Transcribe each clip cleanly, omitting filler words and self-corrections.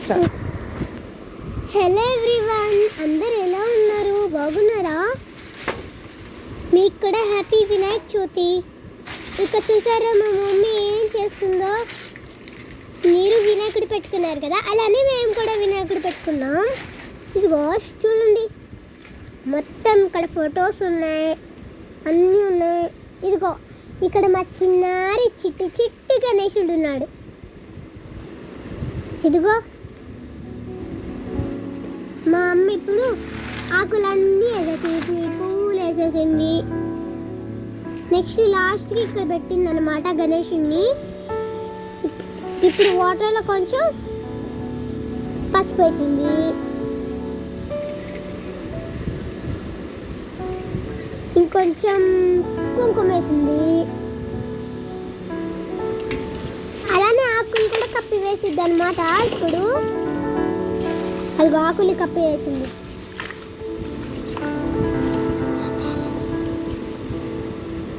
Hello everyone, అందరు ఎలా ఉన్నారు? బాగున్నారా? మీకు కూడా హ్యాపీ వినాయక చవితి. ఇక చూసారా మా మమ్మీ ఏం చేస్తుందో? మీరు వినాయకుడు పెట్టుకున్నారు కదా, అలానే మేము కూడా వినాయకుడు పెట్టుకున్నాం. ఇదిగో చూడండి, మొత్తం ఇక్కడ ఫొటోస్ ఉన్నాయి, అన్నీ ఉన్నాయి. ఇదిగో ఇక్కడ మా చిన్నారి చిట్టి గణేశుడు ఉన్నాడు. ఇదిగో మా అమ్మ ఇప్పుడు ఆకులన్నీ వేసేసి పువ్వులు వేసేసింది. నెక్స్ట్ లాస్ట్కి ఇక్కడ పెట్టింది అనమాట గణేశుడిని. ఇప్పుడు వాటర్లో కొంచెం పసుపు వేసింది, ఇంకొంచెం కుంకుమ వేసింది. అలానే ఆకులు కూడా కప్పి వేసిద్ది అనమాట. ఇప్పుడు అది ఆకులు కప్పి వేసింది.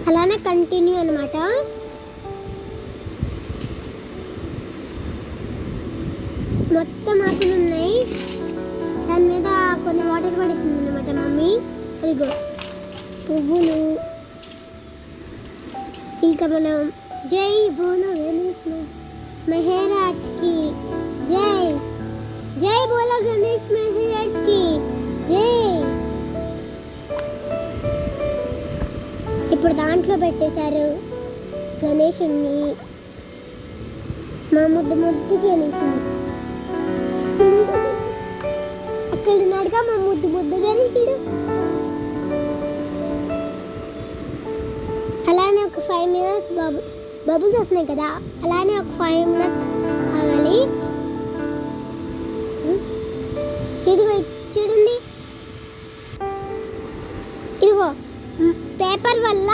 అలానే కంటిన్యూ అనమాట. మొత్తం ఆకులు ఉన్నాయి, దాని మీద కొన్ని వాటర్ పడేసింది అనమాట మమ్మీ. అదిగో పువ్వులు. ఇంకా మనం జై బోలో గణేష్ మహారాజ్ కి జై, జై బోలో గణేష్ మహారాజ్ కి జై. ఇప్పుడు దాంట్లో పెట్టేశారు గణేశుని, మా ముద్దు గణేశుని. అక్కడ ఉన్నాడుగా మా ముద్దు గణేశుడు. అలానే ఒక 5 minutes బబుల్స్ వస్తున్నాయి కదా, అలానే ఒక 5 minutes ఆగాలి. ఇదిగో చూడండి, ఇదిగో పేపర్ వల్ల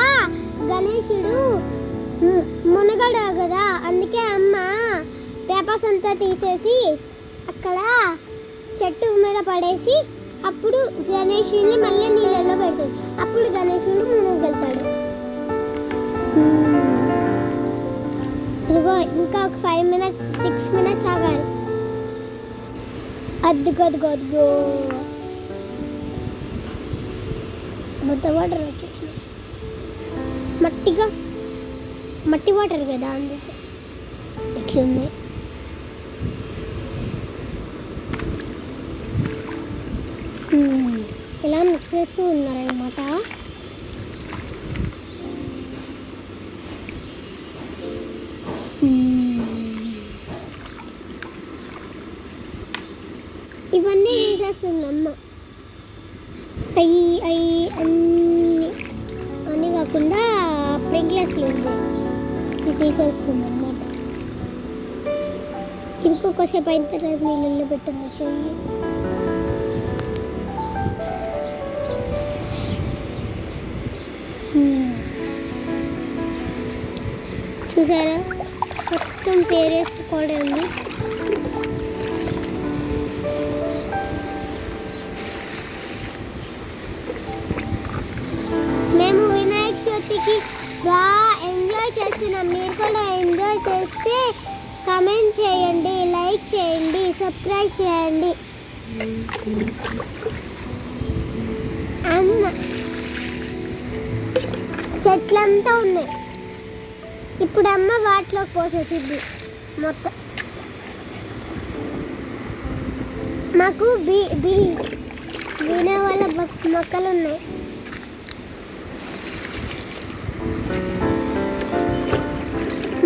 గణేశుడు మునగడు కదా, అందుకే అమ్మ పేపర్స్ అంతా తీసేసి అక్కడ చెట్టు మీద పడేసి అప్పుడు గణేశుడిని మళ్ళీ నీళ్ళలో పెడుతుంది. అప్పుడు గణేశుడు మునగలుగుతాడు. ఇదిగో ఇంకా ఒక 5 minutes 6 minutes ఆగాలి. అద్దుగో మొత్తం వాటర్ వచ్చేసి మట్టి వాటర్ కదా, అందుకే ఇట్లున్నాయి. ఇలా మిక్స్ చేస్తూ ఉన్నారనమాట. ఇవన్నీ తీసేస్తుంది అమ్మ. అవి అన్నీ కాకుండా ప్రింగ్లెస్లు ఉంది, ఇది తీసేస్తుంది అన్నమాట. ఇంకొకసేపు అయిన తర్వాత నీళ్ళల్లో పెట్టండి చెయ్యి. చూసారా, మొత్తం పేరేసుకోవడం ఉంది. మేము వినాయక చవితికి బాగా ఎంజాయ్ చేస్తున్నాం. మీరు కూడా ఎంజాయ్ చేస్తే కామెంట్ చేయండి, లైక్ చేయండి, సబ్స్క్రైబ్ చేయండి. అమ్మ చెట్లంతా ఉన్నాయి. ఇప్పుడు అమ్మ వాటిలోకి పోసేసిద్ది మొత్తం. మాకు వీణా వాళ్ళ మొక్కలు ఉన్నాయి.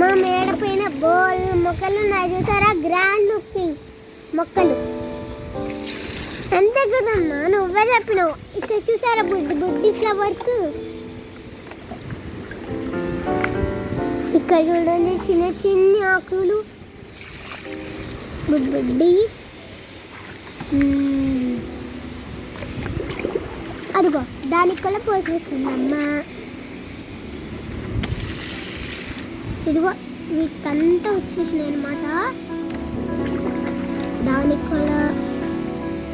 మా మేడ పైన బోల్ మొక్కలు ఉన్నాయి, చూసారా? గ్రాండ్ లుకింగ్ మొక్కలు. అంతే కదమ్మా, నువ్వే చెప్పినావు. ఇక్కడ చూసారా బుడ్డి ఫ్లవర్స్. ఇక్కడ చూడండి చిన్న ఆకులు, బుడ్డి. అదిగో దానికి కూడా పోసేస్తుందమ్మా. ఇదిగో వీటికంతా వచ్చేసినాయి అనమాట. దానికి కూడా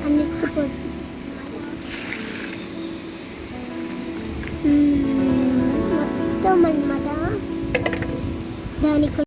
అన్నిటికీ పోసేసి మొత్తం అన్నమాట.